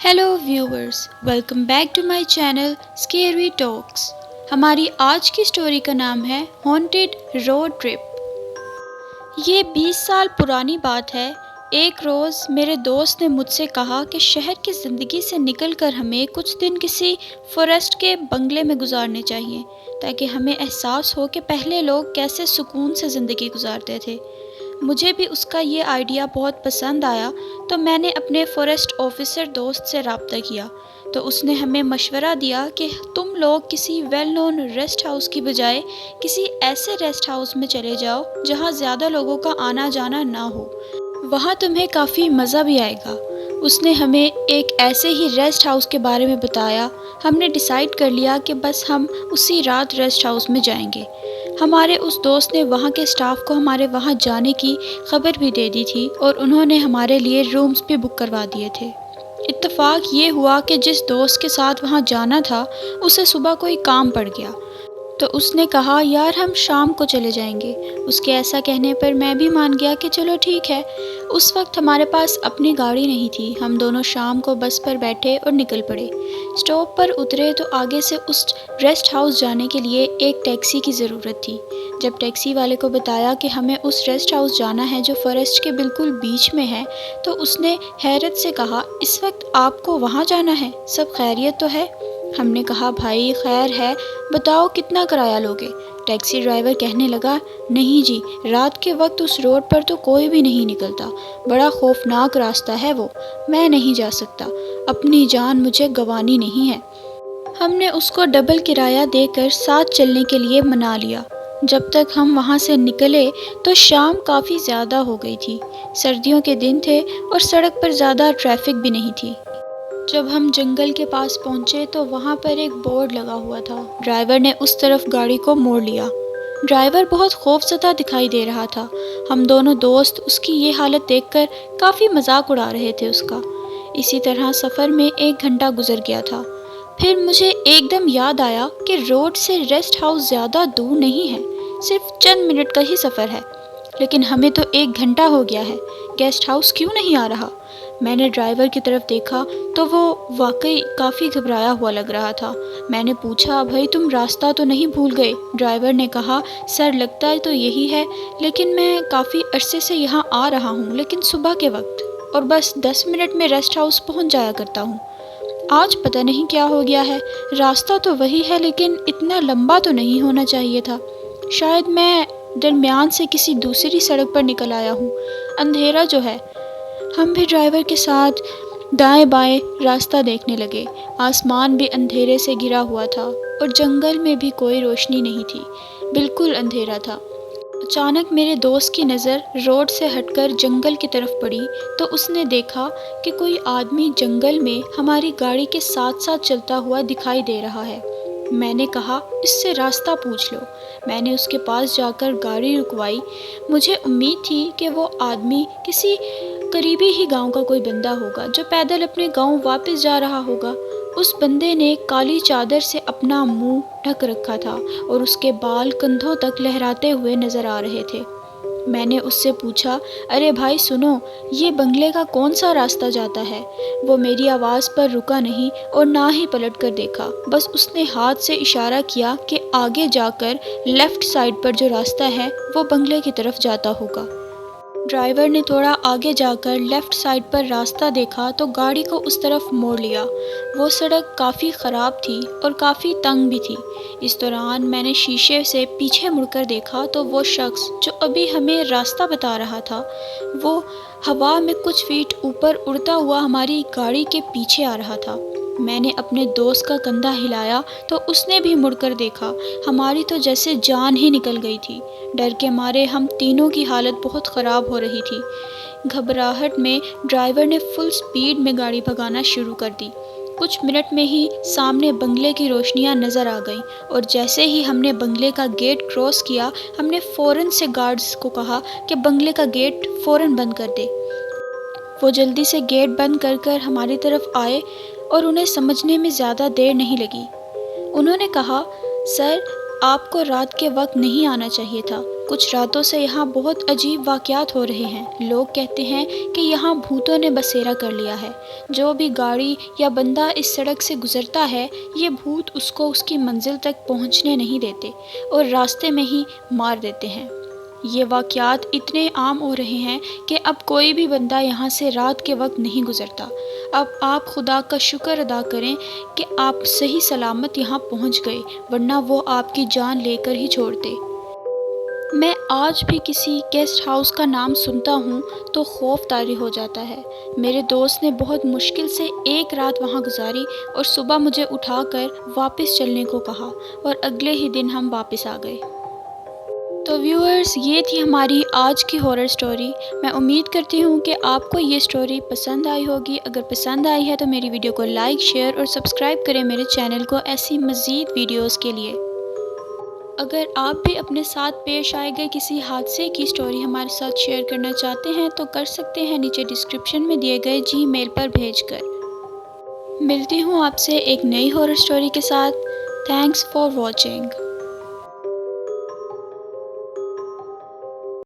Hello viewers, welcome back to my channel scary talks. हमारी आज की स्टोरी का नाम है हॉन्टेड रोड ट्रिप। ये 20 साल पुरानी बात है। एक रोज़ मेरे दोस्त ने मुझसे कहा कि शहर की ज़िंदगी से निकलकर हमें कुछ दिन किसी फॉरेस्ट के बंगले में गुजारने चाहिए, ताकि हमें एहसास हो कि पहले लोग कैसे सुकून से ज़िंदगी गुजारते थे। मुझे भी उसका ये आइडिया बहुत पसंद आया, तो मैंने अपने फॉरेस्ट ऑफिसर दोस्त से रब्ता किया। तो उसने हमें मशवरा दिया कि तुम लोग किसी वेल नोन रेस्ट हाउस की बजाय किसी ऐसे रेस्ट हाउस में चले जाओ जहाँ ज़्यादा लोगों का आना जाना ना हो। वहाँ तुम्हें काफ़ी मज़ा भी आएगा। उसने हमें एक ऐसे ही रेस्ट हाउस के बारे में बताया। हमने डिसाइड कर लिया कि बस हम उसी रात रेस्ट हाउस में जाएंगे। हमारे उस दोस्त ने वहाँ के स्टाफ को हमारे वहाँ जाने की खबर भी दे दी थी और उन्होंने हमारे लिए रूम्स भी बुक करवा दिए थे। इत्तेफाक ये हुआ कि जिस दोस्त के साथ वहाँ जाना था उसे सुबह कोई काम पड़ गया, तो उसने कहा यार हम शाम को चले जाएंगे। उसके ऐसा कहने पर मैं भी मान गया कि चलो ठीक है। उस वक्त हमारे पास अपनी गाड़ी नहीं थी। हम दोनों शाम को बस पर बैठे और निकल पड़े। स्टॉप पर उतरे तो आगे से उस रेस्ट हाउस जाने के लिए एक टैक्सी की ज़रूरत थी। जब टैक्सी वाले को बताया कि हमें उस रेस्ट हाउस जाना है जो फॉरेस्ट के बिल्कुल बीच में है, तो उसने हैरत से कहा इस वक्त आपको वहाँ जाना है, सब खैरियत तो है? हमने कहा भाई खैर है, बताओ कितना किराया लोगे? टैक्सी ड्राइवर कहने लगा नहीं जी, रात के वक्त उस रोड पर तो कोई भी नहीं निकलता, बड़ा खौफनाक रास्ता है वो, मैं नहीं जा सकता, अपनी जान मुझे गंवानी नहीं है। हमने उसको डबल किराया देकर साथ चलने के लिए मना लिया। जब तक हम वहाँ से निकले तो शाम काफ़ी ज़्यादा हो गई थी। सर्दियों के दिन थे और सड़क पर ज़्यादा ट्रैफिक भी नहीं थी। जब हम जंगल के पास पहुंचे तो वहां पर एक बोर्ड लगा हुआ था। ड्राइवर ने उस तरफ गाड़ी को मोड़ लिया। ड्राइवर बहुत खौफजदा दिखाई दे रहा था। हम दोनों दोस्त उसकी ये हालत देखकर काफ़ी मजाक उड़ा रहे थे उसका। इसी तरह सफ़र में 1 घंटा गुजर गया था। फिर मुझे एकदम याद आया कि रोड से रेस्ट हाउस ज़्यादा दूर नहीं है, सिर्फ चंद मिनट का ही सफ़र है, लेकिन हमें तो 1 घंटा हो गया है, गेस्ट हाउस क्यों नहीं आ रहा? मैंने ड्राइवर की तरफ देखा तो वो वाकई काफ़ी घबराया हुआ लग रहा था। मैंने पूछा भाई तुम रास्ता तो नहीं भूल गए? ड्राइवर ने कहा सर लगता है तो यही है, लेकिन मैं काफ़ी अरसे से यहाँ आ रहा हूँ, लेकिन सुबह के वक्त, और बस 10 मिनट में रेस्ट हाउस पहुँच जाया करता हूँ। आज पता नहीं क्या हो गया है, रास्ता तो वही है लेकिन इतना लंबा तो नहीं होना चाहिए था। शायद मैं दरमियान से किसी दूसरी सड़क पर निकल आया हूँ। अंधेरा जो है। हम भी ड्राइवर के साथ दाएं बाएं रास्ता देखने लगे। आसमान भी अंधेरे से घिरा हुआ था और जंगल में भी कोई रोशनी नहीं थी, बिल्कुल अंधेरा था। अचानक मेरे दोस्त की नज़र रोड से हटकर जंगल की तरफ पड़ी, तो उसने देखा कि कोई आदमी जंगल में हमारी गाड़ी के साथ साथ चलता हुआ दिखाई दे रहा है। मैंने कहा इससे रास्ता पूछ लो। मैंने उसके पास जाकर गाड़ी रुकवाई। मुझे उम्मीद थी कि वो आदमी किसी करीबी ही गांव का कोई बंदा होगा जो पैदल अपने गांव वापस जा रहा होगा। उस बंदे ने काली चादर से अपना मुंह ढक रखा था और उसके बाल कंधों तक लहराते हुए नजर आ रहे थे। मैंने उससे पूछा अरे भाई सुनो, ये बंगले का कौन सा रास्ता जाता है? वो मेरी आवाज़ पर रुका नहीं और ना ही पलट कर देखा, बस उसने हाथ से इशारा किया कि आगे जाकर लेफ़्ट साइड पर जो रास्ता है वो बंगले की तरफ जाता होगा। ड्राइवर ने थोड़ा आगे जाकर लेफ़्ट साइड पर रास्ता देखा तो गाड़ी को उस तरफ मोड़ लिया। वो सड़क काफ़ी ख़राब थी और काफ़ी तंग भी थी। इस दौरान मैंने शीशे से पीछे मुड़कर देखा तो वो शख्स जो अभी हमें रास्ता बता रहा था, वो हवा में कुछ फीट ऊपर उड़ता हुआ हमारी गाड़ी के पीछे आ रहा था। मैंने अपने दोस्त का कंधा हिलाया तो उसने भी मुड़कर देखा। हमारी तो जैसे जान ही निकल गई थी। डर के मारे हम तीनों की हालत बहुत ख़राब हो रही थी। घबराहट में ड्राइवर ने फुल स्पीड में गाड़ी भगाना शुरू कर दी। कुछ मिनट में ही सामने बंगले की रोशनियां नज़र आ गईं और जैसे ही हमने बंगले का गेट क्रॉस किया, हमने फ़ौरन से गार्ड्स को कहा कि बंगले का गेट फ़ौरन बंद कर दे। वो जल्दी से गेट बंद कर हमारी तरफ आए और उन्हें समझने में ज़्यादा देर नहीं लगी। उन्होंने कहा सर आपको रात के वक्त नहीं आना चाहिए था, कुछ रातों से यहाँ बहुत अजीब वाक़यात हो रहे हैं। लोग कहते हैं कि यहाँ भूतों ने बसेरा कर लिया है। जो भी गाड़ी या बंदा इस सड़क से गुज़रता है, ये भूत उसको उसकी मंजिल तक पहुँचने नहीं देते और रास्ते में ही मार देते हैं। ये वाक़यात इतने आम हो रहे हैं कि अब कोई भी बंदा यहाँ से रात के वक्त नहीं गुज़रता। अब आप खुदा का शुक्र अदा करें कि आप सही सलामत यहाँ पहुँच गए, वरना वो आपकी जान लेकर ही छोड़ते। मैं आज भी किसी गेस्ट हाउस का नाम सुनता हूँ तो खौफ तारी हो जाता है। मेरे दोस्त ने बहुत मुश्किल से एक रात वहाँ गुजारी और सुबह मुझे उठाकर वापस चलने को कहा और अगले ही दिन हम वापस आ गए। तो व्यूअर्स, ये थी हमारी आज की हॉरर स्टोरी। मैं उम्मीद करती हूँ कि आपको ये स्टोरी पसंद आई होगी। अगर पसंद आई है तो मेरी वीडियो को लाइक, शेयर और सब्सक्राइब करें मेरे चैनल को ऐसी मज़ीद वीडियोस के लिए। अगर आप भी अपने साथ पेश आए गए किसी हादसे की स्टोरी हमारे साथ शेयर करना चाहते हैं तो कर सकते हैं नीचे डिस्क्रिप्शन में दिए गए जीमेल पर भेजकर। मिलती हूँ आपसे एक नई हॉरर स्टोरी के साथ। Thanks for watching.